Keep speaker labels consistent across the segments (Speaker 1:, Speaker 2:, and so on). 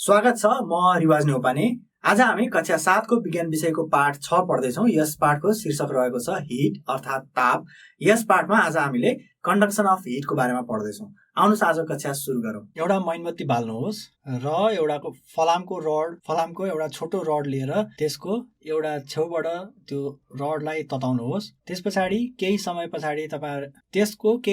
Speaker 1: स्वागत छ। म रिवाज न्यौपाने। आज हामी कक्षा 7 को विज्ञान विषयको पाठ 6 पढ्दैछौँ। यस पाठको शीर्षक रहेको छ हिट अर्थात् ताप। यस पाठमा आज हामीले कन्डक्सन अफ हिटको बारेमा पढ्दैछौँ। आउनुहोस् आज कक्षा सुरु गरौँ। एउटा मोमबत्ती बाल्नुहोस् र एउटा फलामको एउटा छोटो रड लिएर त्यसको एउटा छेउबाट त्यो रडलाई तताउनुहोस्। त्यसको केही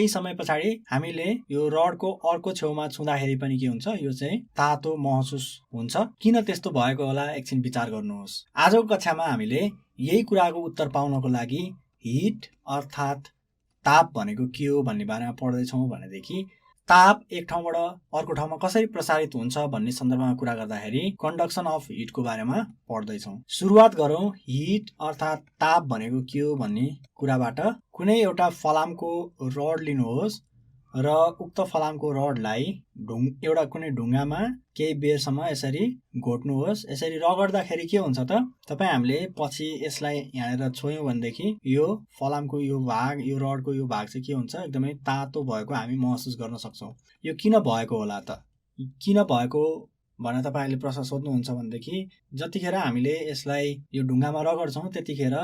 Speaker 1: समय पछाडि हामीले यो रडको अर्को छेउमा छुँदाखेरि पनि के हुन्छ, यो चाहिँ तातो महसुस हुन्छ। किन त्यस्तो भएको होला, एकछिन विचार गर्नुहोस्। आजको कक्षामा हामीले यही कुराको उत्तर पाउनको लागि हिट अर्थात् ताप भनेको के हो भन्ने बारेमा पढ्दैछौँ। भनेदेखि ताप एक ठाउँबाट अर्को ठाउँमा कसरी प्रसारित हुन्छ भन्ने सन्दर्भमा कुरा गर्दाखेरि कन्डक्सन अफ हिटको बारेमा पढ्दैछौँ। सुरुवात गरौँ हिट अर्थात् ताप भनेको के हो भन्ने कुराबाट। कुनै एउटा फलामको रड लिनुहोस् र उक्त फलामको रडलाई एउटा कुनै ढुङ्गामा केही बेरसम्म यसरी घोट्नुहोस्। यसरी रगड्दाखेरि के हुन्छ त, हामीले पछि यसलाई यहाँनिर छोयौँ भनेदेखि यो फलामको यो रडको यो भाग चाहिँ के हुन्छ, एकदमै तातो भएको हामी महसुस गर्न सक्छौँ। यो किन भएको होला त? किन भएको भनेर तपाईँहरूले प्रश्न सोध्नुहुन्छ भनेदेखि जतिखेर हामीले यसलाई यो ढुङ्गामा रगड्छौँ त्यतिखेर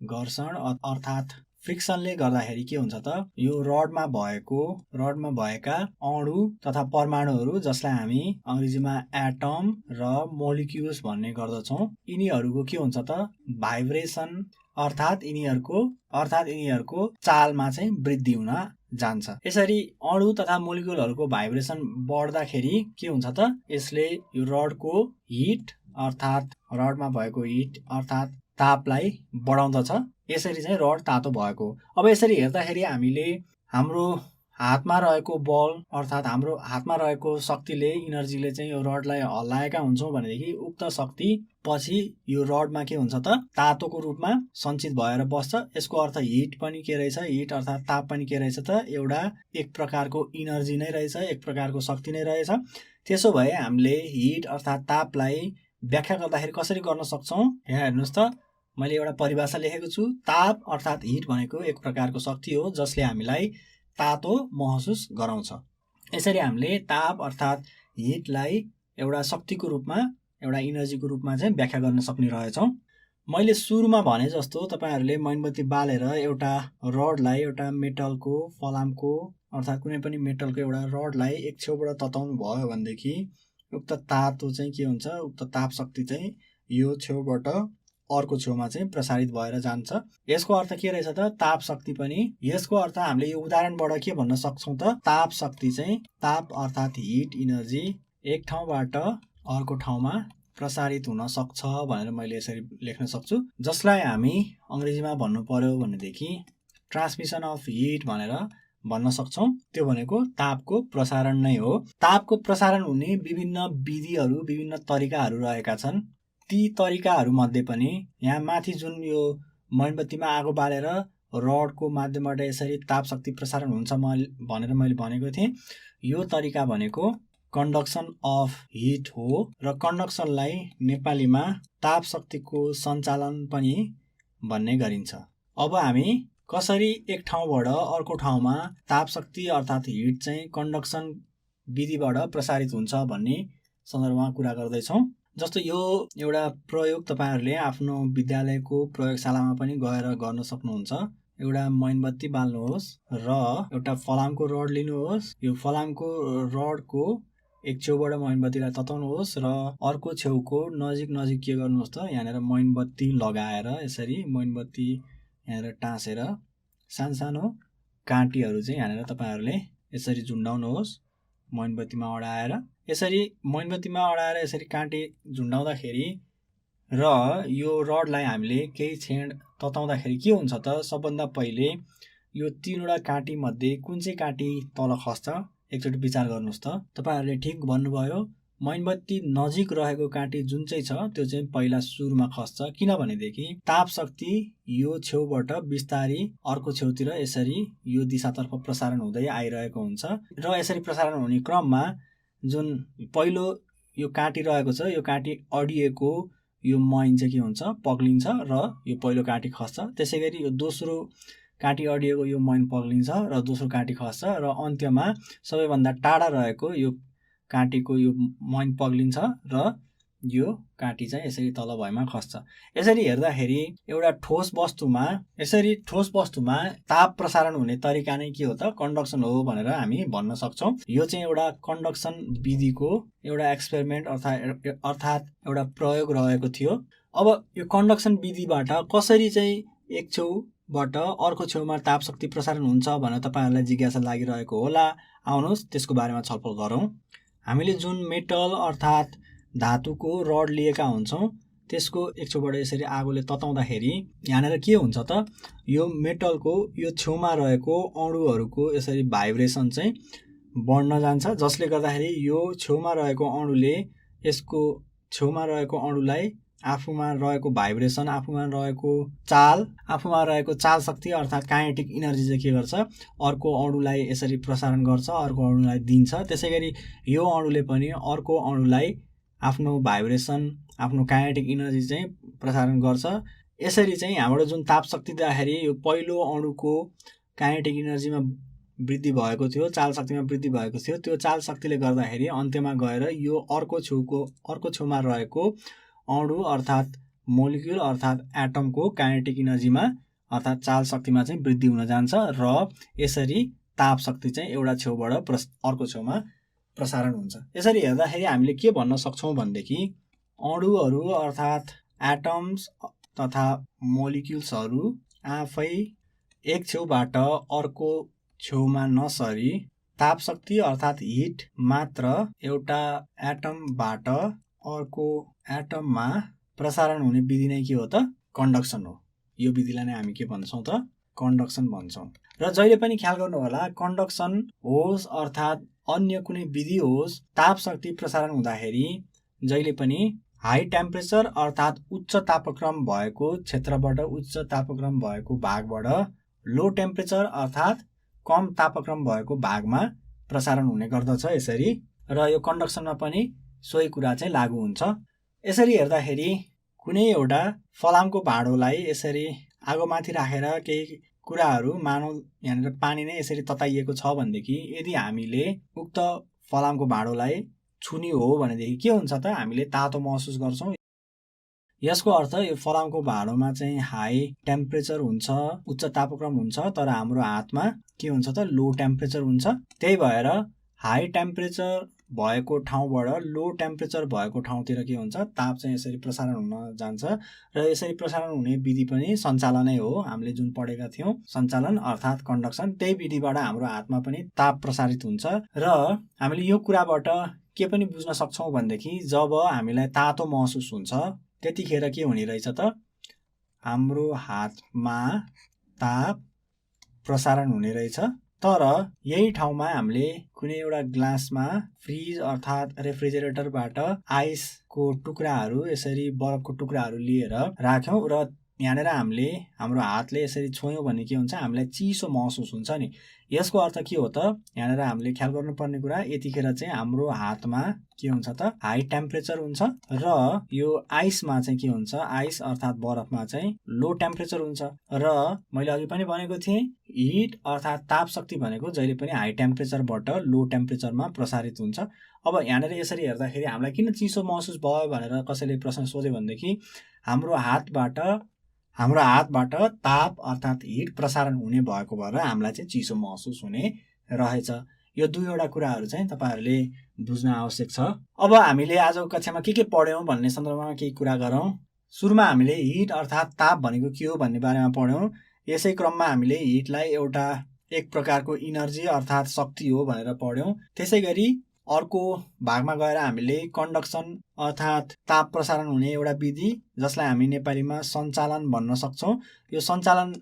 Speaker 1: घर्षण अर्थात् फ्रिक्सनले गर्दाखेरि के हुन्छ त, यो रडमा भएका अणु तथा परमाणुहरू, जसलाई हामी अङ्ग्रेजीमा एटम र मोलिक्युल्स भन्ने गर्दछौँ, यिनीहरूको के हुन्छ त, भाइब्रेसन अर्थात् यिनीहरूको चालमा चाहिँ वृद्धि हुन जान्छ। यसरी अणु तथा मोलिक्युलहरूको भाइब्रेसन बढ्दाखेरि के हुन्छ त, यसले यो रडको हिट अर्थात् रडमा भएको हिट अर्थात् तापलाई बढाउँदछ। यसरी चाहिँ रड तातो भएको। अब यसरी हेर्दाखेरि हामीले हाम्रो हातमा रहेको बल अर्थात् हाम्रो हातमा रहेको शक्तिले, इनर्जीले चाहिँ यो रडलाई हल्लाएका हुन्छौँ भनेदेखि उक्त शक्ति पछि यो रडमा के हुन्छ त, तातोको रूपमा सञ्चित भएर बस्छ। यसको अर्थ हिट पनि के रहेछ, हिट अर्थात् ताप पनि के रहेछ त, एउटा एक प्रकारको इनर्जी नै रहेछ, एक प्रकारको शक्ति नै रहेछ। त्यसो भए हामीले हिट अर्थात् तापलाई व्याख्या गर्दाखेरि कसरी गर्न सक्छौँ? यहाँ हेर्नुहोस् त, मैले एउटा परिभाषा लेखेको छु। ताप अर्थात् हिट भनेको एक प्रकारको शक्ति हो जसले हामीलाई तातो महसुस गराउँछ। यसरी हामीले ताप अर्थात् हिटलाई एउटा शक्तिको रूपमा, एउटा इनर्जीको रूपमा चाहिँ व्याख्या गर्न सक्ने रहेछौँ। मैले सुरुमा भने जस्तो तपाईँहरूले मोमबत्ती बालेर एउटा रडलाई, एउटा मेटलको फलामको अर्थात् कुनै पनि मेटलको एउटा रडलाई एक छेउबाट तताउनु भयो भनेदेखि उक्त तातो चाहिँ के हुन्छ, उक्त ताप शक्ति चाहिँ यो छेउबाट अर्को छेउमा चाहिँ प्रसारित भएर जान्छ। यसको अर्थ के रहेछ त, ताप शक्ति पनि। यसको अर्थ हामीले यो उदाहरणबाट के भन्न सक्छौँ त, ताप शक्ति चाहिँ, ताप अर्थात् हिट इनर्जी एक ठाउँबाट अर्को ठाउँमा प्रसारित हुन सक्छ भनेर मैले यसरी लेख्न सक्छु। जसलाई हामी अङ्ग्रेजीमा भन्नु पर्यो भनेदेखि ट्रान्समिसन अफ हिट भनेर भन्न सक्छौँ। त्यो भनेको तापको प्रसारण नै हो। तापको प्रसारण हुने विभिन्न विधिहरू, विभिन्न तरिकाहरू रहेका छन्। ती तरिकाहरू मध्ये पनि यहाँ माथि जुन यो मोमबत्तीमा आगो बालेर रडको माध्यमबाट यसरी ताप शक्ति प्रसारण हुन्छ भनेर मैले भनेको थिएँ, यो तरिका भनेको कन्डक्सन अफ हिट हो र कन्डक्सनलाई नेपालीमा ताप शक्तिको सञ्चालन पनि भन्ने गरिन्छ। अब हामी कसरी एक ठाउँबाट अर्को ठाउँमा ताप शक्ति अर्थात् हिट चाहिँ कन्डक्सन विधिबाट प्रसारित हुन्छ भन्ने सन्दर्भमा कुरा गर्दैछौँ। जस्तो यो एउटा प्रयोग तपाईँहरूले आफ्नो विद्यालयको प्रयोगशालामा पनि गएर गर्न सक्नुहुन्छ। एउटा मोमबत्ती बाल्नुहोस् र एउटा फलामको रड लिनुहोस्। यो फलामको रडको एक छेउबाट मोमबत्तीलाई तताउनुहोस् र अर्को छेउको नजिक के गर्नुहोस् त, यहाँनिर मोमबत्ती लगाएर यसरी मोमबत्ती यहाँनिर टाँसेर सानो काँटीहरू चाहिँ यहाँनिर तपाईँहरूले यसरी झुन्डाउनुहोस् मोमबत्तीमा अडाएर। यसरी मोमबत्तीमा अडाएर यसरी काँटी झुन्डाउँदाखेरि र यो रडलाई हामीले केही क्षण तताउँदाखेरि के हुन्छ त, सबभन्दा पहिले यो तीनवटा काँटी मध्ये कुन चाहिँ काँटी तल खस्छ, एकचोटि विचार गर्नुहोस् त। तपाईँहरूले ठिक भन्नुभयो, मोमबत्ती नजिक रहेको काँटी जुन चाहिँ छ त्यो चाहिँ पहिला सुरुमा खस्छ। किनभनेदेखि ताप शक्ति यो छेउबाट बिस्तारी अर्को छेउतिर यसरी यो दिशातर्फ प्रसारण हुँदै आइरहेको हुन्छ र यसरी प्रसारण हुने क्रममा जुन पहिलो यो काँटी रहेको छ, यो काँटी अडिएको यो मैन चाहिँ के हुन्छ, पग्लिन्छ र यो पहिलो काँटी खस्छ। त्यसै गरी यो दोस्रो काँटी अडिएको यो मैन पग्लिन्छ र दोस्रो काँटी खस्छ र अन्त्यमा सबैभन्दा टाढा रहेको यो काँटीको यो मैन पग्लिन्छ र यो काँटी चाहिँ यसरी तल भएमा खस्छ। यसरी हेर्दाखेरि एउटा ठोस वस्तुमा ताप प्रसारण हुने तरिका नै के हो त कन्डक्सन हो भनेर हामी भन्न सक्छौँ। यो चाहिँ एउटा कन्डक्सन विधिको एउटा एक्सपेरिमेन्ट अर्थात् एउटा प्रयोग रहेको थियो। अब यो कन्डक्सन विधिबाट कसरी चाहिँ एक छेउबाट अर्को छेउमा ताप शक्ति प्रसारण हुन्छ भनेर तपाईहरुलाई जिज्ञासा लागिरहेको होला। आउनुहोस् त्यसको बारेमा छलफल गरौँ। हामीले जुन मेटल अर्थात् धातुको रड लिएका हुन्छौँ त्यसको एक छेउबाट यसरी आगोले तताउँदाखेरि यहाँनिर के हुन्छ त यो मेटलको यो छेउमा रहेको अणुहरूको यसरी भाइब्रेसन चाहिँ बढ्न जान्छ, जसले गर्दाखेरि यो छेउमा रहेको अणुले यसको छेउमा रहेको अणुलाई आफूमा रहेको भाइब्रेसन, आफूमा रहेको चाल शक्ति अर्थात् काइनेटिक इनर्जी चाहिँ के गर्छ अर्को अणुलाई यसरी प्रसारण गर्छ, अर्को अणुलाई दिन्छ। त्यसैगरी यो अणुले पनि अर्को अणुलाई आफ्नो भाइब्रेसन, आफ्नो काइनेटिक इनर्जी चाहिँ प्रसारण गर्छ। यसरी चाहिँ हाम्रो जुन ताप शक्ति दिँदाखेरि यो पहिलो अणुको काइनेटिक इनर्जीमा वृद्धि भएको थियो, चाल शक्तिमा वृद्धि भएको थियो। त्यो चाल शक्तिले गर्दाखेरि अन्त्यमा गएर यो अर्को छेउमा रहेको अणु अर्थात् मोलिक्युल अर्थात् एटमको काइनेटिक इनर्जीमा अर्थात् चाल शक्तिमा चाहिँ वृद्धि हुन जान्छ र यसरी ताप शक्ति चाहिँ एउटा छेउबाट अर्को छेउमा प्रसारण हुन्छ। यसरी हेर्दाखेरि हामीले के भन्न सक्छौँ भनेदेखि अणुहरू अर्थात् एटम्स तथा मोलिक्युल्सहरू आफै एक छेउबाट अर्को छेउमा नसरी ताप शक्ति अर्थात् हिट मात्र एउटा एटमबाट अर्को एटममा प्रसारण हुने विधि नै के हो त कन्डक्सन हो। यो विधिलाई नै हामी के भन्छौँ त कन्डक्सन भन्छौँ। र जहिले पनि ख्याल गर्नु होला कन्डक्सन होस् अर्थात् अन्य कुनै विधि होस्, ताप शक्ति प्रसारण हुँदाखेरि जहिले पनि हाई टेम्परेचर अर्थात् उच्च तापक्रम भएको क्षेत्रबाट उच्च तापक्रम भएको भागबाट लो टेम्परेचर अर्थात् कम तापक्रम भएको भागमा प्रसारण हुने गर्दछ यसरी। र यो कन्डक्सनमा पनि सोही कुरा चाहिँ लागू हुन्छ। यसरी हेर्दाखेरि कुनै एउटा फलामको भाँडोलाई यसरी आगोमाथि राखेर केही कुराहरू मानौ यहाँनिर पानी नै यसरी तताइएको छ भनेदेखि यदि हामीले उक्त फलामको भाँडोलाई छुने हो भनेदेखि के हुन्छ त हामीले तातो महसुस गर्छौँ। यसको अर्थ यो फलामको भाँडोमा चाहिँ हाई टेम्परेचर हुन्छ, उच्च तापक्रम हुन्छ, तर हाम्रो हातमा के हुन्छ त लो टेम्परेचर हुन्छ। त्यही भएर हाई टेम्परेचर भएको ठाउँबाट लो टेम्परेचर भएको ठाउँतिर के हुन्छ ताप चाहिँ यसरी प्रसारण हुन जान्छ र यसरी प्रसारण हुने विधि पनि सञ्चालनै हो। हामीले जुन पढेका थियौँ सञ्चालन अर्थात् कन्डक्सन, त्यही विधिबाट हाम्रो हातमा पनि ताप प्रसारित हुन्छ। र हामीले यो कुराबाट के पनि बुझ्न सक्छौँ भनेदेखि जब हामीलाई तातो महसुस हुन्छ त्यतिखेर के हुने रहेछ त हाम्रो हातमा ताप प्रसारण हुने रहेछ। तर यही ठाउँमा हामीले कुनै एउटा ग्लासमा फ्रिज अर्थात् रेफ्रिजरेटरबाट आइसको टुक्राहरू यसरी बरफको टुक्राहरू लिएर राख्यौँ र यहाँनिर हामीले हाम्रो हातले यसरी छोयौँ भने के हुन्छ हामीलाई चिसो महसुस हुन्छ नि। यसको अर्थ के हो त यहाँनिर हामीले ख्याल गर्नुपर्ने कुरा यतिखेर चाहिँ हाम्रो हातमा के हुन्छ त हाई टेम्परेचर हुन्छ र यो आइसमा चाहिँ के हुन्छ आइस अर्थात् बरफमा चाहिँ लो टेम्परेचर हुन्छ। र मैले अघि पनि भनेको थिएँ हिट अर्थात् ताप शक्ति भनेको जहिले पनि हाई टेम्परेचरबाट लो टेम्परेचरमा प्रसारित हुन्छ। अब यहाँनिर यसरी हेर्दाखेरि हामीलाई किन चिसो महसुस भयो भनेर कसैले प्रश्न सोध्यो भनेदेखि हाम्रो हातबाट ताप अर्थात् हिट प्रसारण हुने भएको भएर हामीलाई चाहिँ चिसो महसुस हुने रहेछ। यो दुईवटा कुराहरू चाहिँ तपाईहरूले बुझ्न आवश्यक छ। अब हामीले आजको कक्षामा के पढ्यौँ भन्ने सन्दर्भमा केही कुरा गरौँ। सुरुमा हामीले हिट अर्थात् ताप भनेको के हो भन्ने बारेमा पढ्यौँ। यसै क्रममा हामीले हिटलाई एउटा एक प्रकारको इनर्जी अर्थात् शक्ति हो भनेर पढ्यौँ। त्यसै गरी अर्को भागमा गएर हामीले कन्डक्सन अर्थात् ताप प्रसारण हुने एउटा विधि जसलाई हामी नेपालीमा सञ्चालन भन्न सक्छौँ। यो सञ्चालन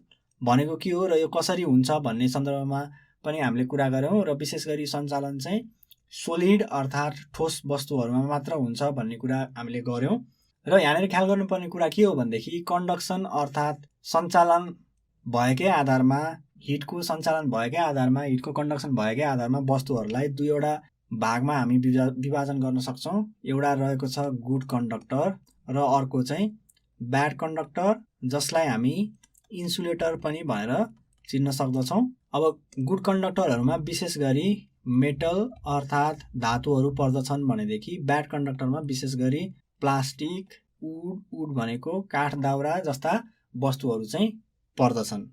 Speaker 1: भनेको के हो र यो कसरी हुन्छ भन्ने सन्दर्भमा पनि हामीले कुरा गऱ्यौँ। र विशेष गरी सञ्चालन चाहिँ सोलिड अर्थात् ठोस वस्तुहरूमा मात्र हुन्छ भन्ने कुरा हामीले गऱ्यौँ। र यहाँनिर ख्याल गर्नुपर्ने कुरा के हो भनेदेखि कन्डक्सन अर्थात् सञ्चालन भएकै आधारमा हिटको सञ्चालन भएकै आधारमा हिटको कन्डक्सन भएकै आधारमा वस्तुहरूलाई दुईवटा भागमा हामी विभाजन गर्न सक्छौँ। एउटा रहेको छ गुड कन्डक्टर र अर्को चाहिँ ब्याड कन्डक्टर जसलाई हामी इन्सुलेटर पनि भनेर चिन्न सक्दछौँ। अब गुड कन्डक्टरहरूमा विशेष गरी मेटल अर्थात् धातुहरू पर्दछन् भनेदेखि ब्याड कन्डक्टरमा विशेष गरी प्लास्टिक, वुड भनेको काठ दाउरा जस्ता वस्तुहरू चाहिँ पर्दछन्।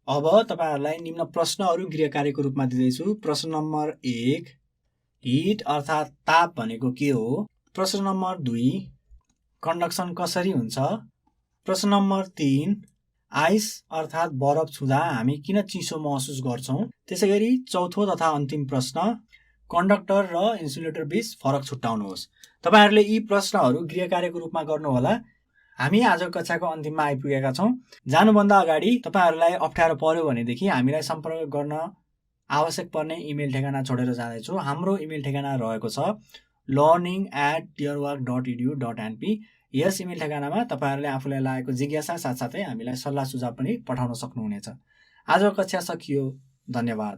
Speaker 1: अब तपाईहरुलाई निम्न प्रश्नहरू गृह कार्यको रूपमा दिँदैछु। प्रश्न नम्बर 1 हिट अर्थात् ताप भनेको के हो? प्रश्न नम्बर 2 कन्डक्सन कसरी हुन्छ? प्रश्न नम्बर 3 आइस अर्थात् बरफ छुँदा हामी किन चिसो महसुस गर्छौं? त्यसैगरी चौथो तथा अन्तिम प्रश्न कन्डक्टर र इन्सुलेटर बीच फरक छुट्याउनुहोस्। तपाईहरुले यी प्रश्नहरू गृह कार्यको रूपमा गर्नुहोला। हामी आज कक्षाको अन्तिममा आइपुगेका छौं। जानुभन्दा अगाडि तपाईहरुलाई अप्ठ्यारो पर्यो भनेदेखि हामीलाई सम्पर्क गर्न आवश्यक पर्ने इमेल ठेगाना छोडेर जाँदैछु। हाम्रो इमेल ठेगाना रहेको छ learning@dearwork.edu.np। यस इमेल ठेगानामा तपाईहरुले आफूलाई लागेको जिज्ञासा साथसाथै हामीलाई सल्लाह सुझाव पनि पठाउन सक्नुहुनेछ। आजको कक्षा सकियो। धन्यवाद।